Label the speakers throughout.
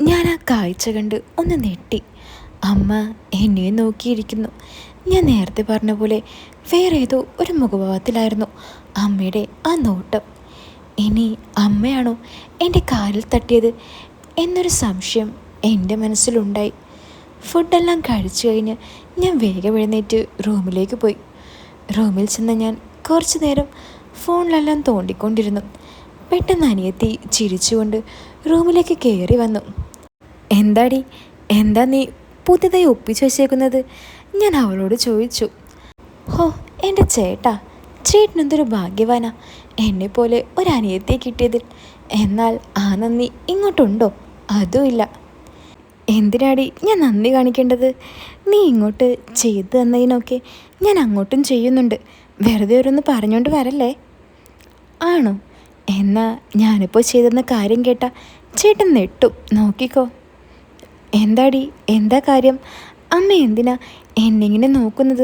Speaker 1: ഞാൻ ആ കാഴ്ച കണ്ട് ഒന്ന് നെട്ടി. അമ്മ എന്നെ നോക്കിയിരിക്കുന്നു. ഞാൻ നേരത്തെ പറഞ്ഞ പോലെ വേറെ ഏതോ ഒരു മുഖഭാവത്തിലായിരുന്നു അമ്മയുടെ ആ നോട്ടം. ഇനി അമ്മയാണോ എൻ്റെ കാലിൽ തട്ടിയത് എന്നൊരു സംശയം എൻ്റെ മനസ്സിലുണ്ടായി. ഫുഡെല്ലാം കഴിച്ചു കഴിഞ്ഞ് ഞാൻ വേഗം എഴുന്നേറ്റ് റൂമിലേക്ക് പോയി. റൂമിൽ ചെന്ന് ഞാൻ കുറച്ചു നേരം ഫോണിലെല്ലാം തോണ്ടിക്കൊണ്ടിരുന്നു. പെട്ടെന്ന് അനിയത്തി ചിരിച്ചുകൊണ്ട് റൂമിലേക്ക് കയറി വന്നു. എന്താടി, എന്താ നീ പുതിയതായി ഒപ്പിച്ചു വച്ചേക്കുന്നത്? ഞാൻ അവളോട് ചോദിച്ചു. ഹോ, എൻ്റെ ചേട്ടാ, ചേട്ടനെന്തൊരു ഭാഗ്യവാനാ എന്നെപ്പോലെ ഒരു അനിയത്തിയെ കിട്ടിയതിൽ. എന്നാൽ ആ നന്ദി ഇങ്ങോട്ടുണ്ടോ? അതുമില്ല. എന്തിനാടി ഞാൻ നന്ദി കാണിക്കേണ്ടത്? നീ ഇങ്ങോട്ട് ചെയ്തു തന്നതിനൊക്കെ ഞാൻ അങ്ങോട്ടും ചെയ്യുന്നുണ്ട്. വെറുതെ ഓരോന്ന് പറഞ്ഞുകൊണ്ട് വരല്ലേ. ആണോ? എന്നാ ഞാനിപ്പോൾ ചെയ്തെന്ന കാര്യം കേട്ടാ ചേട്ടൻ നെട്ടും. നോക്കിക്കോ. എന്താടി, എന്താ കാര്യം? അമ്മ എന്തിനാ എന്നിങ്ങനെ നോക്കുന്നത്?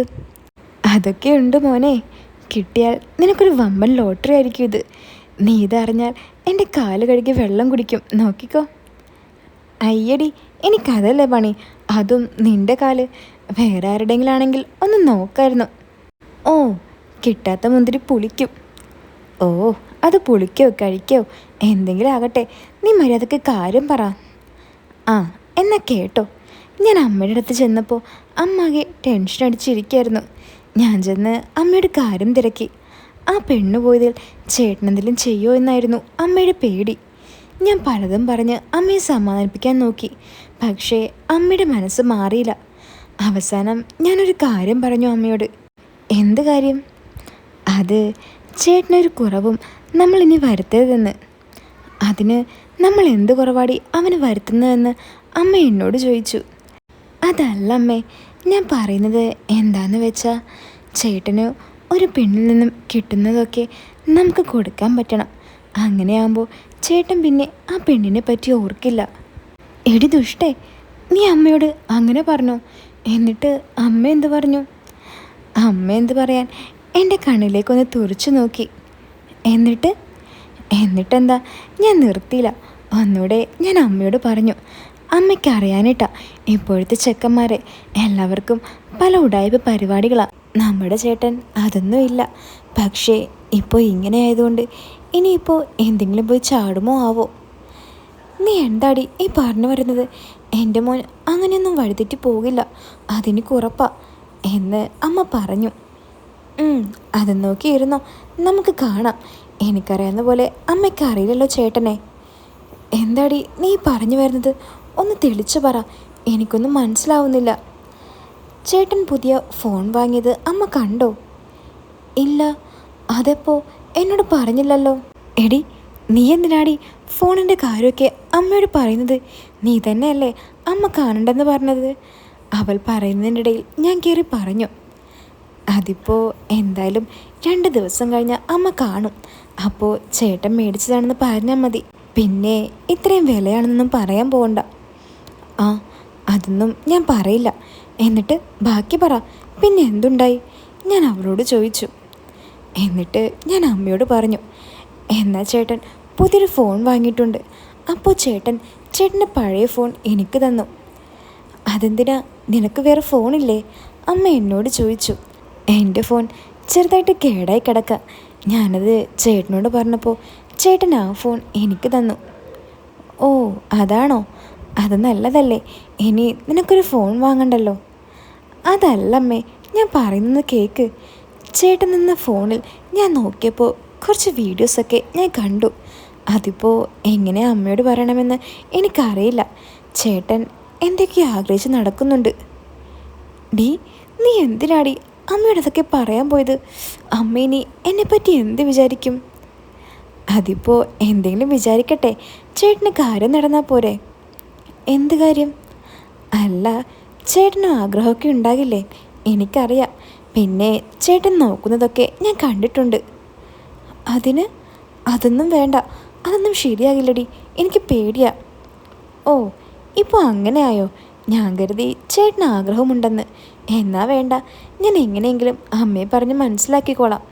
Speaker 1: അതൊക്കെ ഉണ്ട് മോനെ. കിട്ടിയാൽ നിനക്കൊരു വമ്പൻ ലോട്ടറി ആയിരിക്കും ഇത്. നീ ഇതറിഞ്ഞാൽ എൻ്റെ കാല് കഴുകി വെള്ളം കുടിക്കും. നോക്കിക്കോ. അയ്യടി, എനിക്കതല്ലേ പണി. അതും നിൻ്റെ കാല്. വേറെ ആരുടെങ്കിലും ആണെങ്കിൽ ഒന്ന് നോക്കായിരുന്നു. ഓ, കിട്ടാത്ത മുന്തിരി പുളിക്കും. ഓ, അത് പുളിക്കോ കഴിക്കോ എന്തെങ്കിലും ആകട്ടെ, നീ മര്യാദക്ക് കാര്യം പറ. ആ, എന്നാ കേട്ടോ. ഞാൻ അമ്മയുടെ അടുത്ത് ചെന്നപ്പോൾ അമ്മ ആകെ ടെൻഷൻ അടിച്ചിരിക്കുകയായിരുന്നു. ഞാൻ ചെന്ന് അമ്മയുടെ കാര്യം തിരക്കി. ആ പെണ്ണ് പോയതിൽ ചേട്ടനെന്തെങ്കിലും ചെയ്യുമോ എന്നായിരുന്നു അമ്മയുടെ പേടി. ഞാൻ പലതും പറഞ്ഞ് അമ്മയെ സമാധാനിപ്പിക്കാൻ നോക്കി. പക്ഷേ അമ്മയുടെ മനസ്സ് മാറിയില്ല. അവസാനം ഞാനൊരു കാര്യം പറഞ്ഞു അമ്മയോട്. എന്ത് കാര്യം? അത് ചേട്ടനൊരു കുറവും നമ്മളിനി വരുത്തരുതെന്ന്. അതിന് നമ്മൾ എന്ത് കുറവാടി അവന് വരുത്തുന്നതെന്ന് അമ്മ എന്നോട് ചോദിച്ചു. അതല്ല അമ്മേ, ഞാൻ പറയുന്നത് എന്താന്ന് വെച്ചാൽ, ചേട്ടന് ഒരു പെണ്ണിൽ നിന്നും കിട്ടുന്നതൊക്കെ നമുക്ക് കൊടുക്കാൻ പറ്റണം. അങ്ങനെയാകുമ്പോൾ ചേട്ടൻ പിന്നെ ആ പെണ്ണിനെ പറ്റി ഓർക്കില്ല. എടി ദുഷ്ടേ, നീ അമ്മയോട് അങ്ങനെ പറഞ്ഞോ? എന്നിട്ട് അമ്മ എന്ത് പറഞ്ഞു? അമ്മ എന്ത് പറയാൻ, എൻ്റെ കണ്ണിലേക്കൊന്ന് തുറച്ചു നോക്കി. എന്നിട്ടെന്താ, ഞാൻ നിർത്തിയില്ല. ഒന്നുകൂടെ ഞാൻ അമ്മയോട് പറഞ്ഞു. അമ്മയ്ക്ക് അറിയാനിട്ടാ ഇപ്പോഴത്തെ ചെക്കന്മാരെ എല്ലാവർക്കും പല ഉടായ്പ പരിപാടികളാണ്. നമ്മുടെ ചേട്ടൻ അതൊന്നും ഇല്ല. പക്ഷേ ഇപ്പോൾ ഇങ്ങനെ ആയതുകൊണ്ട് ഇനിയിപ്പോൾ എന്തെങ്കിലും പോയി ചാടുമോ ആവോ? നീ എന്താടി ഈ പറഞ്ഞു വരുന്നത്? എൻ്റെ മോൻ അങ്ങനെയൊന്നും വഴിതെറ്റി പോകില്ല, അതെനിക്ക് ഉറപ്പാ എന്ന് അമ്മ പറഞ്ഞു. അത് നോക്കിയിരുന്നോ, നമുക്ക് കാണാം. എനിക്കറിയാവുന്ന പോലെ അമ്മയ്ക്ക് അറിയില്ലല്ലോ ചേട്ടനെ. എന്താടി നീ പറഞ്ഞു വരുന്നത്? ഒന്ന് തെളിച്ചു പറ, എനിക്കൊന്നും മനസ്സിലാവുന്നില്ല. ചേട്ടൻ പുതിയ ഫോൺ വാങ്ങിയത് അമ്മ കണ്ടോ? ഇല്ല. അതെപ്പോ? എന്നോട് പറഞ്ഞില്ലല്ലോ. എടി, നീ എന്തിനാടി ഫോണിൻ്റെ കാര്യമൊക്കെ അമ്മയോട് പറയുന്നത്? നീ തന്നെയല്ലേ അമ്മ കാണണ്ടെന്ന് പറഞ്ഞത്? അവൾ പറയുന്നതിൻ്റെ ഇടയിൽ ഞാൻ കയറി പറഞ്ഞു. അതിപ്പോൾ എന്തായാലും 2 ദിവസം കഴിഞ്ഞാൽ അമ്മ കാണും. അപ്പോൾ ചേട്ടൻ മേടിച്ചതാണെന്ന് പറഞ്ഞാൽ മതി. പിന്നെ ഇത്രയും വിലയാണെന്നൊന്നും പറയാൻ പോകണ്ട. ആ, അതൊന്നും ഞാൻ പറയില്ല. എന്നിട്ട് ബാക്കി പറ, പിന്നെ എന്തുണ്ടായി? ഞാൻ അവളോട് ചോദിച്ചു. എന്നിട്ട് ഞാൻ അമ്മയോട് പറഞ്ഞു, എന്നാ ചേട്ടൻ പുതിയൊരു ഫോൺ വാങ്ങിയിട്ടുണ്ട്. അപ്പോൾ ചേട്ടൻ്റെ പഴയ ഫോൺ എനിക്ക് തന്നു. അതെന്തിനാ, നിനക്ക് വേറെ ഫോണില്ലേ? അമ്മ എന്നോട് ചോദിച്ചു. എൻ്റെ ഫോൺ ചെറുതായിട്ട് കേടായി കിടക്കുക. ഞാനത് ചേട്ടനോട് പറഞ്ഞപ്പോൾ ചേട്ടൻ ആ ഫോൺ എനിക്ക് തന്നു. ഓ, അതാണോ? അത് നല്ലതല്ലേ. ഇനി നിനക്കൊരു ഫോൺ വാങ്ങണ്ടല്ലോ. അതല്ലമ്മേ, ഞാൻ പറയുന്നത് കേക്ക്. ചേട്ടൻ നിന്ന ഫോണിൽ ഞാൻ നോക്കിയപ്പോൾ കുറച്ച് വീഡിയോസൊക്കെ ഞാൻ കണ്ടു. അതിപ്പോൾ എങ്ങനെ അമ്മയോട് പറയണമെന്ന് എനിക്കറിയില്ല. ചേട്ടൻ എന്തൊക്കെയോ ആഗ്രഹിച്ച് നടക്കുന്നുണ്ട്. ഡീ, നീ എന്തിനാടി അമ്മയോട് അതൊക്കെ പറയാൻ പോയത്? അമ്മ ഇനി എന്നെപ്പറ്റി എന്ത് വിചാരിക്കും? അതിപ്പോൾ എന്തെങ്കിലും വിചാരിക്കട്ടെ, ചേട്ടന് കാര്യം നടന്നാൽ പോരെ. എന്ത് കാര്യം? അല്ല, ചേട്ടനും ആഗ്രഹമൊക്കെ ഉണ്ടാകില്ലേ? എനിക്കറിയാം. പിന്നെ ചേട്ടൻ നോക്കുന്നതൊക്കെ ഞാൻ കണ്ടിട്ടുണ്ട്. അതൊന്നും വേണ്ട. അതൊന്നും ശരിയാകില്ലടി, എനിക്ക് പേടിയാ. ഓ, ഇപ്പോൾ അങ്ങനെ ആയോ? ഞാൻ കരുതി ചേട്ടന് ആഗ്രഹമുണ്ടെന്ന്. എന്നാ വേണ്ട, ഞാൻ എങ്ങനെയെങ്കിലും അമ്മയെ പറഞ്ഞ് മനസ്സിലാക്കിക്കോളാം.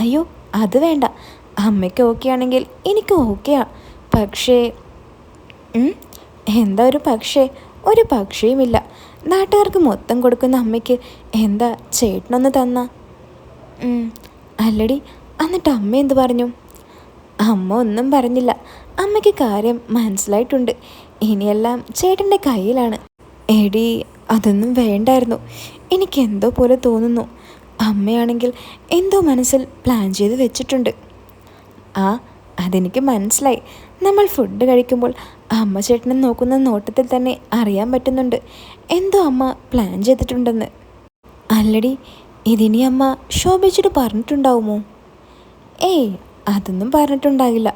Speaker 1: അയ്യോ, അത് വേണ്ട. അമ്മയ്ക്ക് ഓക്കെ ആണെങ്കിൽ എനിക്ക് ഓക്കെയാ. പക്ഷേ എന്താ ഒരു പക്ഷേയുമില്ല. നാട്ടുകാർക്ക് മൊത്തം കൊടുക്കുന്ന അമ്മയ്ക്ക് എന്താ ചേട്ടനൊന്ന് തന്ന? അല്ലടി, എന്നിട്ട് അമ്മ എന്ത് പറഞ്ഞു? അമ്മ ഒന്നും പറഞ്ഞില്ല. അമ്മയ്ക്ക് കാര്യം മനസ്സിലായിട്ടുണ്ട്. ഇനിയെല്ലാം ചേട്ടൻ്റെ കയ്യിലാണ്. എടി, അതൊന്നും വേണ്ടായിരുന്നു. എനിക്കെന്തോ പോലെ തോന്നുന്നു. അമ്മയാണെങ്കിൽ എന്തോ മനസ്സിൽ പ്ലാൻ ചെയ്ത് വെച്ചിട്ടുണ്ട്. ആ, അതെനിക്ക് മനസ്സിലായി. നമ്മൾ ഫുഡ് കഴിക്കുമ്പോൾ അമ്മ ചേട്ടനെ നോക്കുന്ന നോട്ടത്തിൽ തന്നെ അറിയാൻ പറ്റുന്നുണ്ട് എന്തോ അമ്മ പ്ലാൻ ചെയ്തിട്ടുണ്ടെന്ന്. അല്ലടി, ഇതിനി അമ്മ ശോഭിച്ചിട്ട് പറഞ്ഞിട്ടുണ്ടാവുമോ? ഏയ്, അതൊന്നും പറഞ്ഞിട്ടുണ്ടാകില്ല.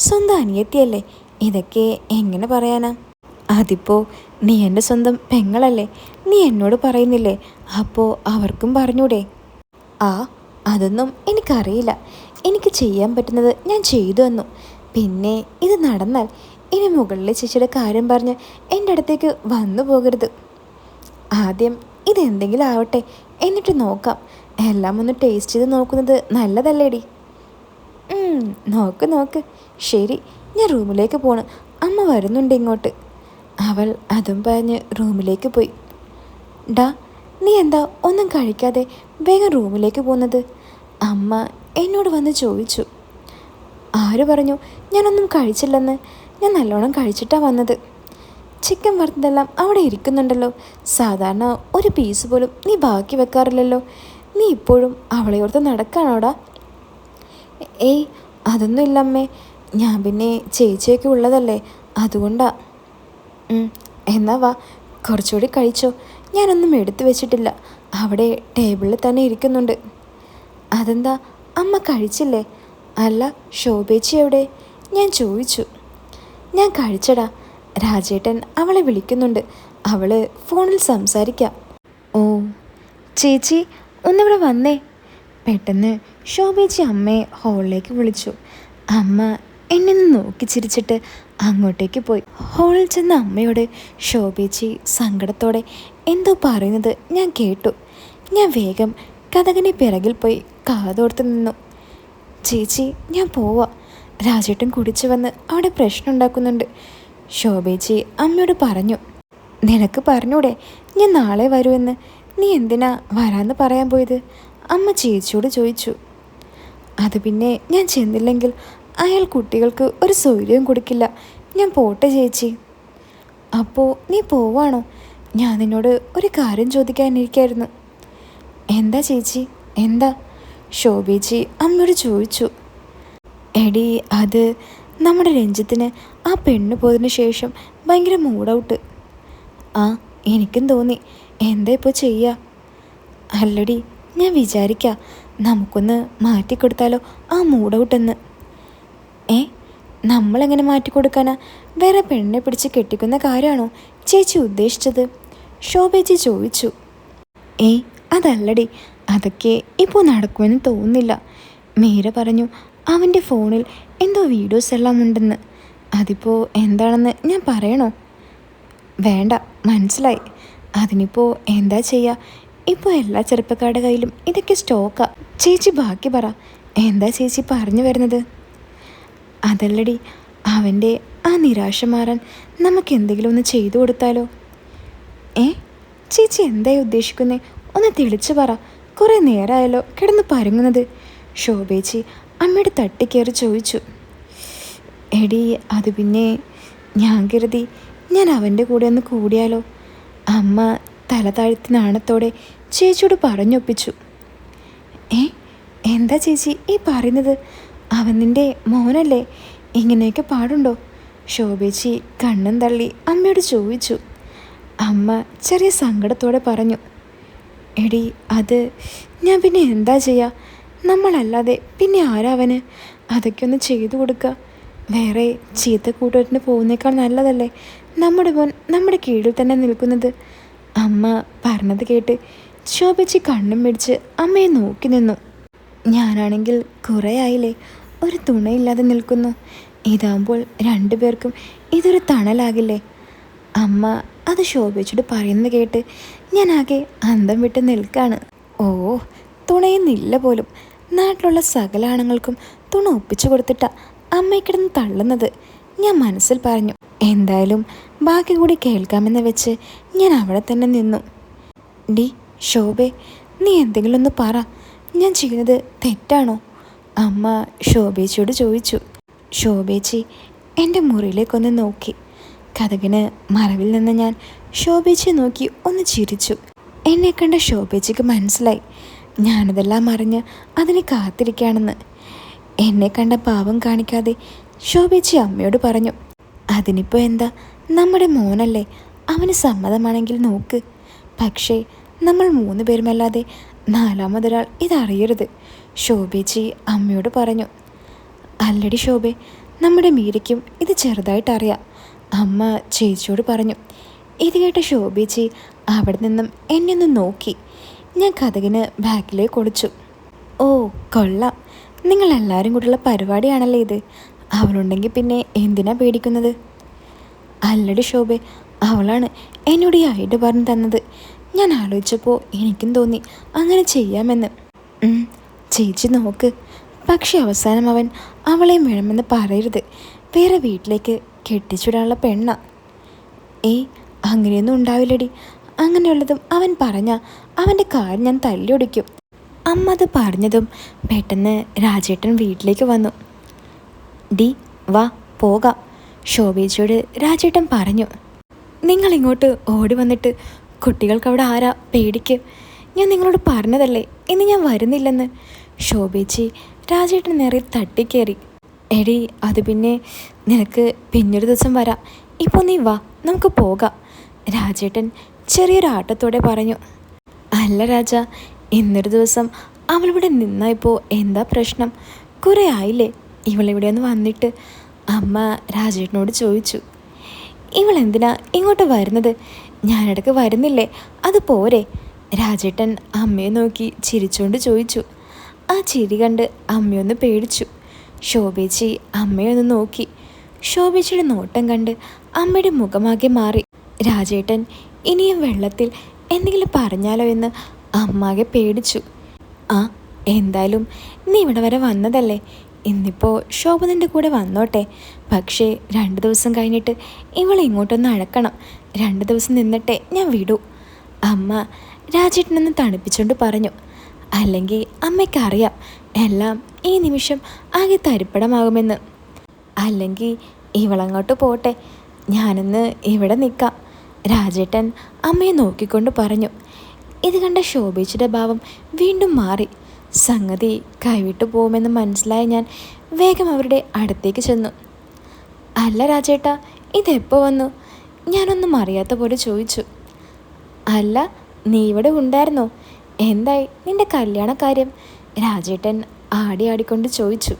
Speaker 1: സ്വന്തം അനിയത്തിയല്ലേ, ഇതൊക്കെ എങ്ങനെ പറയാനാ? അതിപ്പോൾ നീ എൻ്റെ സ്വന്തം പെങ്ങളല്ലേ, നീ എന്നോട് പറയുന്നില്ലേ, അപ്പോൾ അവർക്കും പറഞ്ഞൂടെ? ആ, അതൊന്നും എനിക്കറിയില്ല. എനിക്ക് ചെയ്യാൻ പറ്റുന്നത് ഞാൻ ചെയ്തു തന്നു. പിന്നെ ഇത് നടന്നാൽ ഇനി മുകളിലെ ചേച്ചിയുടെ കാര്യം പറഞ്ഞ് എൻ്റെ അടുത്തേക്ക് വന്നു പോകരുത്. ആദ്യം ഇതെന്തെങ്കിലും ആവട്ടെ, എന്നിട്ട് നോക്കാം. എല്ലാം ഒന്ന് ടേസ്റ്റ് ചെയ്ത് നോക്കുന്നത് നല്ലതല്ലേടി? നോക്ക്. ശരി, ഞാൻ റൂമിലേക്ക് പോണ്. അമ്മ വരുന്നുണ്ട് ഇങ്ങോട്ട്. അവൾ അതും പറഞ്ഞ് റൂമിലേക്ക് പോയി. ഡാ, നീ എന്താ ഒന്നും കഴിക്കാതെ വേഗം റൂമിലേക്ക് പോകുന്നത്? അമ്മ എന്നോട് വന്ന് ചോദിച്ചു. ആര് പറഞ്ഞു ഞാനൊന്നും കഴിച്ചില്ലെന്ന്? ഞാൻ നല്ലോണം കഴിച്ചിട്ടാണ് വന്നത്. ചിക്കൻ വറുത്തതെല്ലാം അവിടെ ഇരിക്കുന്നുണ്ടല്ലോ. സാധാരണ ഒരു പീസ് പോലും നീ ബാക്കി വെക്കാറില്ലല്ലോ. നീ ഇപ്പോഴും അവളെയോർത്ത് നടക്കാണോടാ? ഏയ്, അതൊന്നും ഇല്ല അമ്മേ. ഞാൻ പിന്നെ ചേച്ചിയൊക്കെ ഉള്ളതല്ലേ, അതുകൊണ്ടാ. എന്നാ വാ, കുറച്ചുകൂടി കഴിച്ചോ. ഞാനൊന്നും എടുത്തു വെച്ചിട്ടില്ല, അവിടെ ടേബിളിൽ തന്നെ ഇരിക്കുന്നുണ്ട്. അതെന്താ അമ്മ കഴിച്ചില്ലേ? അല്ല, ശോഭേച്ചി എവിടെ? ഞാൻ ചോദിച്ചു. ഞാൻ കഴിച്ചടാ. രാജേട്ടൻ അവളെ വിളിക്കുന്നുണ്ട്. അവൾ ഫോണിൽ സംസാരിക്കാം. ഓ, ചേച്ചി ഒന്നിവിടെ വന്നേ. പെട്ടെന്ന് ശോഭേച്ചി അമ്മയെ ഹോളിലേക്ക് വിളിച്ചു. അമ്മ എന്നെ നിന്ന് നോക്കി ചിരിച്ചിട്ട് അങ്ങോട്ടേക്ക് പോയി. ഹോളിൽ ചെന്ന അമ്മയോട് ശോഭേച്ചി സങ്കടത്തോടെ എന്തോ പറയുന്നത് ഞാൻ കേട്ടു. ഞാൻ വേഗം കഥകിന് പിറകിൽ പോയി കാതോർത്ത് നിന്നു. ചേച്ചി, ഞാൻ പോവാ. രാജേട്ടൻ കുടിച്ചു വന്ന് അവിടെ പ്രശ്നം ഉണ്ടാക്കുന്നുണ്ട്. ശോഭേച്ചി അമ്മയോട് പറഞ്ഞു. നിനക്ക് പറഞ്ഞൂടെ ഞാൻ നാളെ വരുമെന്ന്? നീ എന്തിനാ വരാമെന്ന് പറയാൻ പോയത്? അമ്മ ചേച്ചിയോട് ചോദിച്ചു. അത് പിന്നെ ഞാൻ ചെന്നില്ലെങ്കിൽ അയാൾ കുട്ടികൾക്ക് ഒരു സൗകര്യവും കൊടുക്കില്ല. ഞാൻ പോട്ടെ ചേച്ചി. അപ്പോൾ നീ പോവാണോ? ഞാൻ നിന്നോട് ഒരു കാര്യം ചോദിക്കാനിരിക്കായിരുന്നു. എന്താ ചേച്ചി, എന്താ? ശോഭേച്ചി അമ്മയോട് ചോദിച്ചു. എടി, അത് നമ്മുടെ രഞ്ജിത്തിന് ആ പെണ്ണ് പോയതിന് ശേഷം ഭയങ്കര മൂഡൗട്ട്. ആ, എനിക്കും തോന്നി. എന്താ ഇപ്പോൾ ചെയ്യുക? അല്ലടി, ഞാൻ വിചാരിക്കാം നമുക്കൊന്ന് മാറ്റിക്കൊടുത്താലോ ആ മൂഡൗട്ടെന്ന്. നമ്മളെങ്ങനെ മാറ്റിക്കൊടുക്കാനാ? വേറെ പെണ്ണിനെ പിടിച്ച് കെട്ടിക്കുന്ന കാര്യമാണോ ചേച്ചി ഉദ്ദേശിച്ചത്? ശോഭേച്ചി ചോദിച്ചു. അതല്ലടി, അതൊക്കെ ഇപ്പോൾ നടക്കുമെന്ന് തോന്നുന്നില്ല. മീര പറഞ്ഞു അവൻ്റെ ഫോണിൽ എന്തോ വീഡിയോസ് എല്ലാം ഉണ്ടെന്ന്. അതിപ്പോൾ എന്താണെന്ന് ഞാൻ പറയണോ? വേണ്ട, മനസ്സിലായി. അതിനിപ്പോൾ എന്താ ചെയ്യുക? ഇപ്പോൾ എല്ലാ ചെറുപ്പക്കാരുടെ കയ്യിലും ഇതൊക്കെ സ്റ്റോക്കാ. ചേച്ചി ബാക്കി പറ. എന്താ ചേച്ചി പറഞ്ഞു വരുന്നത്? അതല്ലടി, അവൻ്റെ ആ നിരാശ മാറാൻ നമുക്ക് എന്തെങ്കിലും ഒന്ന് ചെയ്തു കൊടുത്താലോ? ചേച്ചി എന്തായി ഉദ്ദേശിക്കുന്നത്? ഒന്ന് തെളിച്ചു പറ. കുറേ നേരമായല്ലോ കിടന്ന് പരങ്ങുന്നത്. ശോഭേച്ചി അമ്മയുടെ തട്ടിക്കയറി ചോദിച്ചു. എടി, അത് പിന്നെ ഞാൻ കരുതി ഞാൻ അവൻ്റെ കൂടെ ഒന്ന് കൂടിയാലോ. അമ്മ തല താഴ്ത്തി നാണത്തോടെ ചേച്ചിയോട് പറഞ്ഞൊപ്പിച്ചു. എന്താ ചേച്ചി ഈ പറയുന്നത്? അവൻ നിൻ്റെ മോനല്ലേ? ഇങ്ങനെയൊക്കെ പാടുണ്ടോ? ശോഭേച്ചി കണ്ണും തള്ളി അമ്മയോട് ചോദിച്ചു. അമ്മ ചെറിയ സങ്കടത്തോടെ പറഞ്ഞു. എടി, അത് ഞാൻ പിന്നെ എന്താ ചെയ്യുക? നമ്മളല്ലാതെ പിന്നെ ആരാവന്? അതൊക്കെ ഒന്ന് ചെയ്തു കൊടുക്കുക. വേറെ ചീത്ത കൂട്ടുകാരന് പോകുന്നേക്കാൾ നല്ലതല്ലേ നമ്മുടെ മോൻ നമ്മുടെ കീഴിൽ തന്നെ നിൽക്കുന്നത്? അമ്മ പറഞ്ഞത് കേട്ട് ശോഭേച്ചി കണ്ണും പിടിച്ച് അമ്മയെ നോക്കി നിന്നു. ഞാനാണെങ്കിൽ കുറേ ആയില്ലേ ഒരു തുണയില്ലാതെ നിൽക്കുന്നു. ഇതാകുമ്പോൾ രണ്ടുപേർക്കും ഇതൊരു തണലാകില്ലേ? അമ്മ അത് ശോഭേച്ചിയോട് പറയുന്നത് കേട്ട് ഞാനാകെ അന്തം വിട്ട് നിൽക്കാണ്. തുണയുന്നില്ല പോലും. നാട്ടിലുള്ള സകല ആണുങ്ങൾക്കും തുണ ഒപ്പിച്ചു കൊടുത്തിട്ടാ അമ്മയ്ക്കിടന്ന് തള്ളുന്നത്. ഞാൻ മനസ്സിൽ പറഞ്ഞു. എന്തായാലും ബാക്കി കൂടി കേൾക്കാമെന്ന് വെച്ച് ഞാൻ അവിടെ തന്നെ നിന്നു. ഡി ശോഭെ, നീ എന്തെങ്കിലും ഒന്ന് പറ, ഞാൻ ചെയ്യുന്നത് തെറ്റാണോ? അമ്മ ശോഭേച്ചിയോട് ചോദിച്ചു. ശോഭേച്ചി എൻ്റെ മുറിയിലേക്കൊന്ന് നോക്കി. കതകിന് മറവിൽ നിന്ന് ഞാൻ ശോഭേച്ചിയെ നോക്കി ഒന്ന് ചിരിച്ചു. എന്നെ കണ്ട ശോഭേച്ചിക്ക് മനസ്സിലായി ഞാനതെല്ലാം അറിഞ്ഞ് അതിനെ കാത്തിരിക്കുകയാണെന്ന്. എന്നെ കണ്ട പാവം കാണിക്കാതെ ശോഭേച്ചി അമ്മയോട് പറഞ്ഞു, അതിനിപ്പോൾ എന്താ, നമ്മുടെ മോനല്ലേ, അവന് സമ്മതമാണെങ്കിൽ നോക്ക്. പക്ഷേ നമ്മൾ 3 പേരുമല്ലാതെ 4മതൊരാൾ ഇതറിയരുത്, ശോഭേച്ചി അമ്മയോട് പറഞ്ഞു. അല്ലടി ശോഭെ, നമ്മുടെ മീരയ്ക്കും ഇത് ചെറുതായിട്ടറിയാം, അമ്മ ചേച്ചിയോട് പറഞ്ഞു. ഇത് കേട്ട ശോഭേച്ചി അവിടെ നിന്നും എന്നെ ഒന്ന് നോക്കി. ഞാൻ കതകിന് ബാക്കിലേക്ക് ഒളിച്ചു. ഓ കൊള്ളാം, നിങ്ങളെല്ലാവരും കൂടെയുള്ള പരിപാടിയാണല്ലേ ഇത്. അവളുണ്ടെങ്കിൽ പിന്നെ എന്തിനാ പേടിക്കുന്നത്? അല്ലടി ശോഭെ, അവളാണ് എന്നോട് ഈ ഐഡിയ പറഞ്ഞു തന്നത്. ഞാൻ ആലോചിച്ചപ്പോൾ എനിക്കും തോന്നി അങ്ങനെ ചെയ്യാമെന്ന്. ചേച്ചി നോക്ക്, പക്ഷെ അവസാനം അവൻ അവളെ വേണമെന്ന് പറയരുത്, വേറെ വീട്ടിലേക്ക് കെട്ടിച്ചുവിടാനുള്ള പെണ്ണ. ഏയ് അങ്ങനെയൊന്നും ഉണ്ടാവില്ലടി, അങ്ങനെയുള്ളതും അവൻ പറഞ്ഞാൽ അവൻ്റെ കാര്യം ഞാൻ തല്ലിയൊടിക്കും. അമ്മ അത് പറഞ്ഞതും പെട്ടെന്ന് രാജേട്ടൻ വീട്ടിലേക്ക് വന്നു. ഡി വാ പോകാം, ശോഭേച്ചിയോട് രാജേട്ടൻ പറഞ്ഞു. നിങ്ങളിങ്ങോട്ട് ഓടി വന്നിട്ട് കുട്ടികൾക്ക് അവിടെ ആരാ പേടിക്ക്, ഞാൻ നിങ്ങളോട് പറഞ്ഞതല്ലേ ഇന്ന് ഞാൻ വരുന്നില്ലെന്ന്. ശോഭേച്ചി രാജേട്ടൻ നേരെ തട്ടിക്കയറി. എടി അത് പിന്നെ നിനക്ക് പിന്നൊരു ദിവസം വരാം, ഇപ്പോൾ നീ വാ നമുക്ക് പോകാം, രാജേട്ടൻ ചെറിയൊരു ആട്ടത്തോടെ പറഞ്ഞു. അല്ല രാജ, ഇന്നൊരു ദിവസം അവളിവിടെ നിന്നായിപ്പോൾ എന്താ പ്രശ്നം? കുറേ ആയില്ലേ ഇവളിവിടെ ഒന്ന് വന്നിട്ട്? അമ്മ രാജേട്ടനോട് ചോദിച്ചു. ഇവളെന്തിനാ ഇങ്ങോട്ട് വരുന്നത്? ഞാനിടയ്ക്ക് വരുന്നില്ലേ, അത് പോരെ? രാജേട്ടൻ അമ്മയെ നോക്കി ചിരിച്ചുകൊണ്ട് ചോദിച്ചു. ആ ചിരി കണ്ട് അമ്മയൊന്ന് പേടിച്ചു. ശോഭേച്ചി അമ്മയൊന്ന് നോക്കി. ശോഭേച്ചിയുടെ നോട്ടം കണ്ട് അമ്മയുടെ മുഖമാകെ മാറി. രാജേട്ടൻ ഇനിയും വെള്ളത്തിൽ എന്തെങ്കിലും പറഞ്ഞാലോ എന്ന് അമ്മാകെ പേടിച്ചു. ആ എന്തായാലും നീ ഇവിടെ വരെ വന്നതല്ലേ, ഇന്നിപ്പോൾ ശോഭ നിൻ്റെ കൂടെ വന്നോട്ടെ. പക്ഷേ 2 ദിവസം കഴിഞ്ഞിട്ട് ഇവളെ ഇങ്ങോട്ടൊന്ന് അഴക്കണം, 2 ദിവസം നിന്നിട്ടേ ഞാൻ വിടൂ, അമ്മ രാജേട്ടനൊന്ന് തണുപ്പിച്ചുകൊണ്ട് പറഞ്ഞു. അല്ലെങ്കിൽ അമ്മയ്ക്കറിയാം എല്ലാം ഈ നിമിഷം ആകെ തരിപ്പടമാകുമെന്ന്. അല്ലെങ്കിൽ ഇവളങ്ങോട്ട് പോട്ടെ, ഞാനിന്ന് ഇവിടെ നിൽക്കാം, രാജേട്ടൻ അമ്മയെ നോക്കിക്കൊണ്ട് പറഞ്ഞു. ഇത് കണ്ട ശോഭിച്ചിയുടെ ഭാവം വീണ്ടും മാറി. സംഗതി കൈവിട്ടു പോകുമെന്ന് മനസ്സിലായ ഞാൻ വേഗം അവരുടെ അടുത്തേക്ക് ചെന്നു. അല്ല രാജേട്ടാ, ഇതെപ്പോൾ വന്നു? ഞാനൊന്നും അറിയാത്ത പോലെ ചോദിച്ചു. അല്ല, നീ ഇവിടെ ഉണ്ടായിരുന്നോ? എന്തായി നിൻ്റെ കല്യാണക്കാര്യം? രാജേട്ടൻ ആടിക്കൊണ്ട് ചോദിച്ചു.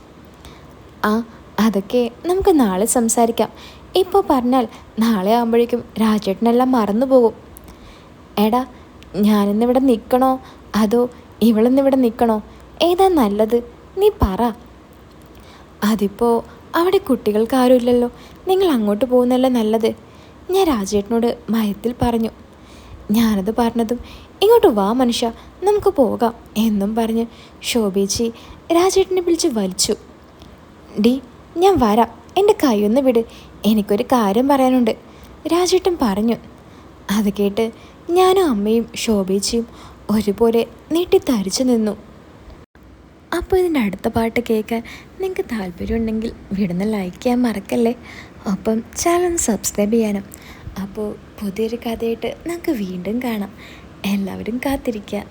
Speaker 1: ആ അതൊക്കെ നമുക്ക് നാളെ സംസാരിക്കാം, ഇപ്പോൾ പറഞ്ഞാൽ നാളെ ആകുമ്പോഴേക്കും രാജേട്ടനെല്ലാം മറന്നു പോകും. എടാ, ഞാനിന്നിവിടെ നിൽക്കണോ അതോ ഇവളിന്നിവിടെ നിൽക്കണോ? ഏതാ നല്ലത്, നീ പറ. അതിപ്പോൾ അവിടെ കുട്ടികൾക്ക് ആരുമില്ലല്ലോ, നിങ്ങൾ അങ്ങോട്ട് പോകുന്നതല്ലേ നല്ലത്, ഞാൻ രാജേട്ടനോട് മയത്തിൽ പറഞ്ഞു. ഞാനത് പറഞ്ഞതും ഇങ്ങോട്ട് വാ മനുഷ്യ, നമുക്ക് പോകാം എന്നും പറഞ്ഞ് ശോഭേച്ചി രാജേട്ടനെ വിളിച്ച് വലിച്ചു. ഡി ഞാൻ വരാം, എൻ്റെ കൈയൊന്ന് വിട്, എനിക്കൊരു കാര്യം പറയാനുണ്ട്, രാജേട്ടൻ പറഞ്ഞു. അത് കേട്ട് ഞാനും അമ്മയും ശോഭേച്ചിയും ഒരുപോലെ നീട്ടിത്തരിച്ചു നിന്നു. അപ്പോൾ ഇതിൻ്റെ അടുത്ത പാട്ട് കേൾക്കാൻ നിങ്ങൾക്ക് താല്പര്യമുണ്ടെങ്കിൽ വീഡിയോ ലൈക്ക് ചെയ്യാൻ മറക്കല്ലേ, ഒപ്പം ചാനൽ സബ്സ്ക്രൈബ് ചെയ്യാനും. അപ്പോൾ പുതിയൊരു കഥയായിട്ട് നമുക്ക് വീണ്ടും കാണാം, എല്ലാവരും കാത്തിരിക്കുക.